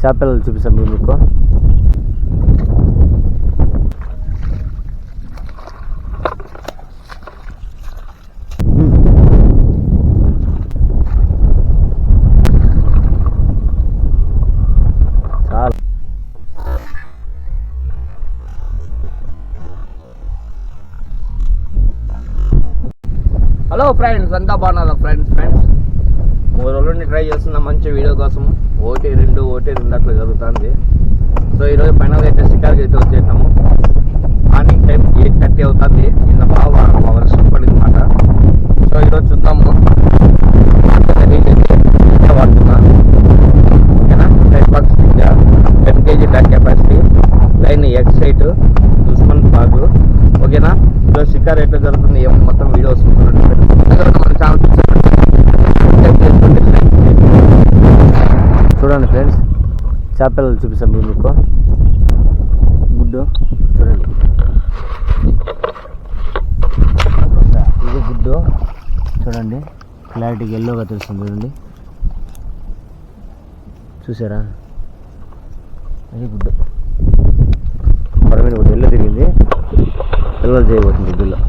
చేపలు చూపిస్తాం మీకు. హలో ఫ్రెండ్స్, అంతా బాగున్నారా ఫ్రెండ్స్? 3 రోజుల నుండి ట్రై చేస్తున్నా మంచి వీడియో కోసం. ఒకటి రెండు అట్లా జరుగుతుంది. సో ఈరోజు ఫైనల్గా అయితే షికార్కి అయితే వచ్చేసాము. మార్నింగ్ టైం 8:30 అవుతుంది. నిన్న బాగా వర్షం పడింది అన్నమాట. సో ఈరోజు చూద్దాము. వాడుతున్నా ఓకేనా. Tight box 10 kg back capacity, line excite, దుష్మన్ బాగు ఓకేనా. ఈరోజు షికార్ ఎట్లా జరుగుతుంది ఏమో మొత్తం వీడియో వస్తుంది. మన ఛానల్ చూడండి ఫ్రెండ్స్, చేపలు చూపిస్తాం మీకు. గుడ్డు చూడండి, ఇది గుడ్డు చూడండి, క్లారిటీగా ఎల్లోగా తెలుస్తుంది చూడండి. చూసారా, అది గుడ్డు పరమైన గుడ్డు ఎల్లో తిరిగింది, పిల్లలు చేయబోతుంది గుడ్డులో.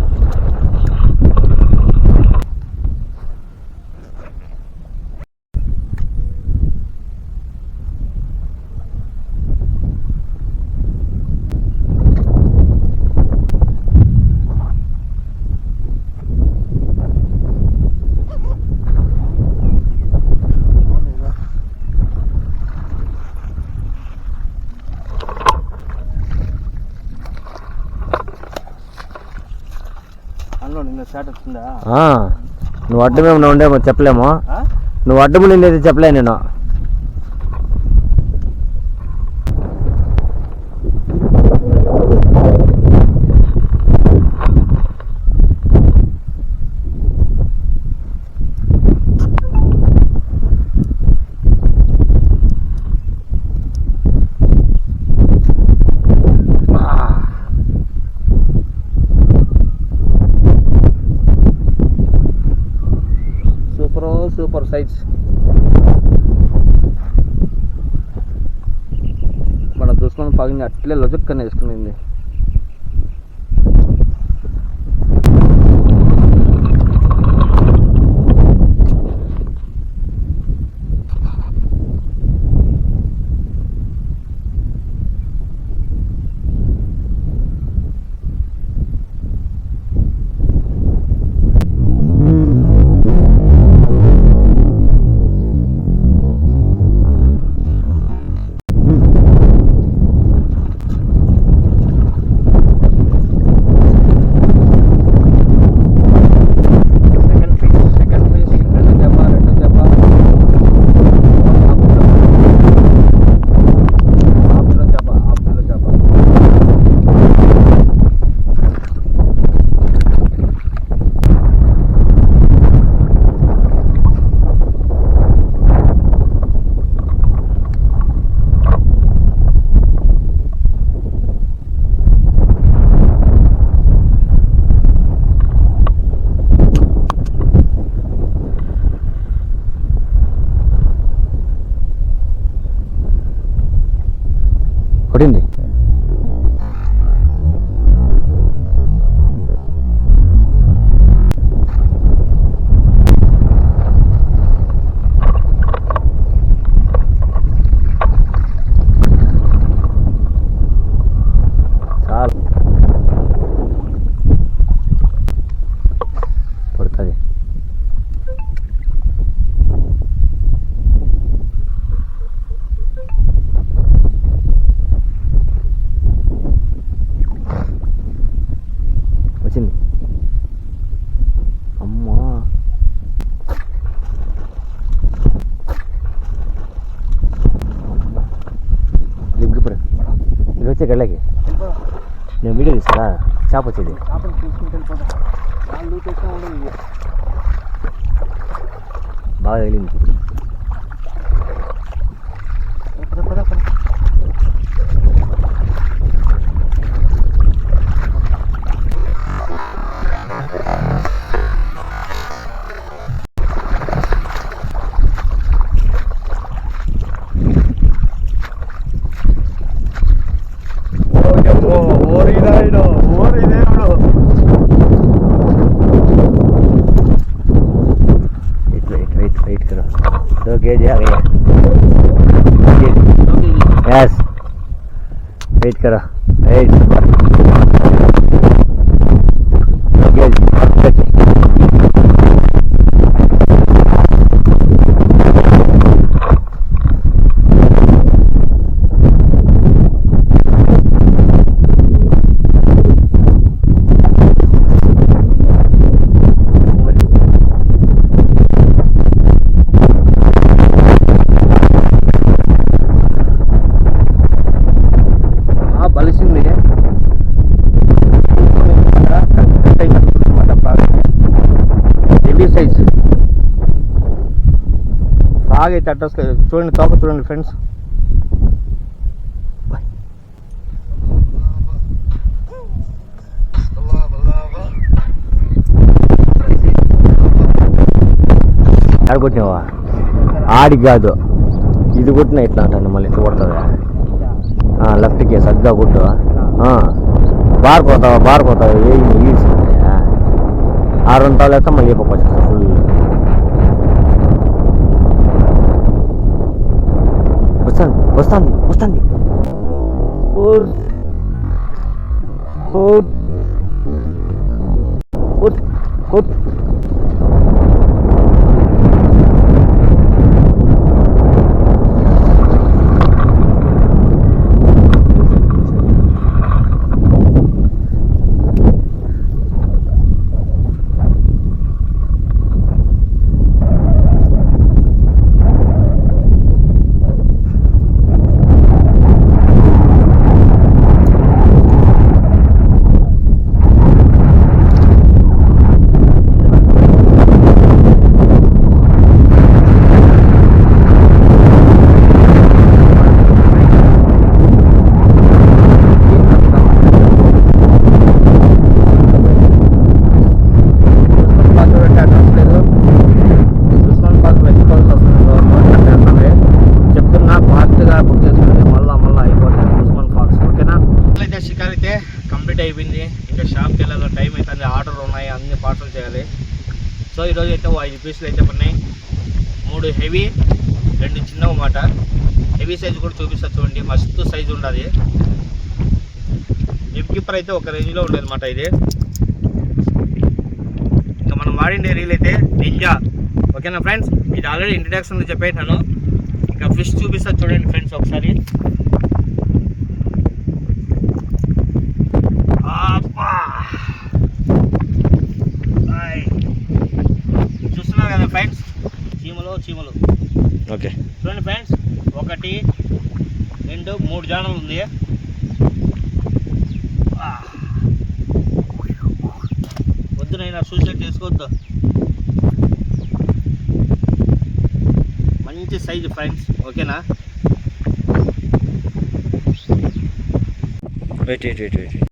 నువ్వు అడ్డమేమన్నా ఉండేమో చెప్పలేము. నువ్వు అడ్డము నిండేది చెప్పలే నేను. సూపర్ సైజ్ మన దుష్మన్ పగిని అట్లే లొజక్కని వేసుకునింది. పడింది. చాలు పడుతుంది. వచ్చింది. అమ్మా దిగ్గుపడ ఇది వచ్చే గళ్ళకి నేను వీడియో తీసుకురా. చేప వచ్చేది బాగా తగిలింది. यस वेट करो वेट బాగా అయితే అడ్రస్ చూడండి, తోక చూడండి ఫ్రెండ్స్. ఆడ కొట్టినావా? ఆడికి కాదు, ఇది కొట్టినా ఇట్లా అంటాను, మళ్ళీ ఇట్లా కొడుతుందా? లెఫ్ట్కి సగ్గా కొట్టు. బారిపోతావా ఏ ఈడ్స్ 6 తాళ్ళు అయితే మళ్ళీ చెప్పచ్చు ఫుల్. వస్తుంది అయిపోయింది. ఇంకా షాప్కి వెళ్ళాలి, టైం అవుతుంది, ఆర్డర్ ఉన్నాయి, అన్ని పార్సల్ చేయాలి. సో ఈరోజు అయితే 5 పీసులు అయితే ఉన్నాయి, 3 హెవీ 2 చిన్న అన్నమాట. హెవీ సైజు కూడా చూపిస్తా చూడండి, మస్తు సైజు ఉండదు. జిప్ కీపర్ అయితే ఒక రేంజ్లో ఉండదు అన్నమాట. ఇది ఇంకా మనం వాడిండే రీల్ అయితే నింజా. ఓకేనా ఫ్రెండ్స్, ఇది ఆల్రెడీ ఇంట్రడక్షన్లో చెప్పేటాను. ఇంకా ఫిష్ చూపిస్తా చూడండి ఫ్రెండ్స్ ఒకసారి. చూస్తున్నారు కదా ఫ్రెండ్స్, చీమలు. ఓకే చూడండి ఫ్రెండ్స్, 1 2 3 జానలు ఉంది. వద్దునైనా సూసైడ్ చేసుకోవద్దు. మంచి సైజు ఫ్రెండ్స్. ఓకేనా, వెయిట్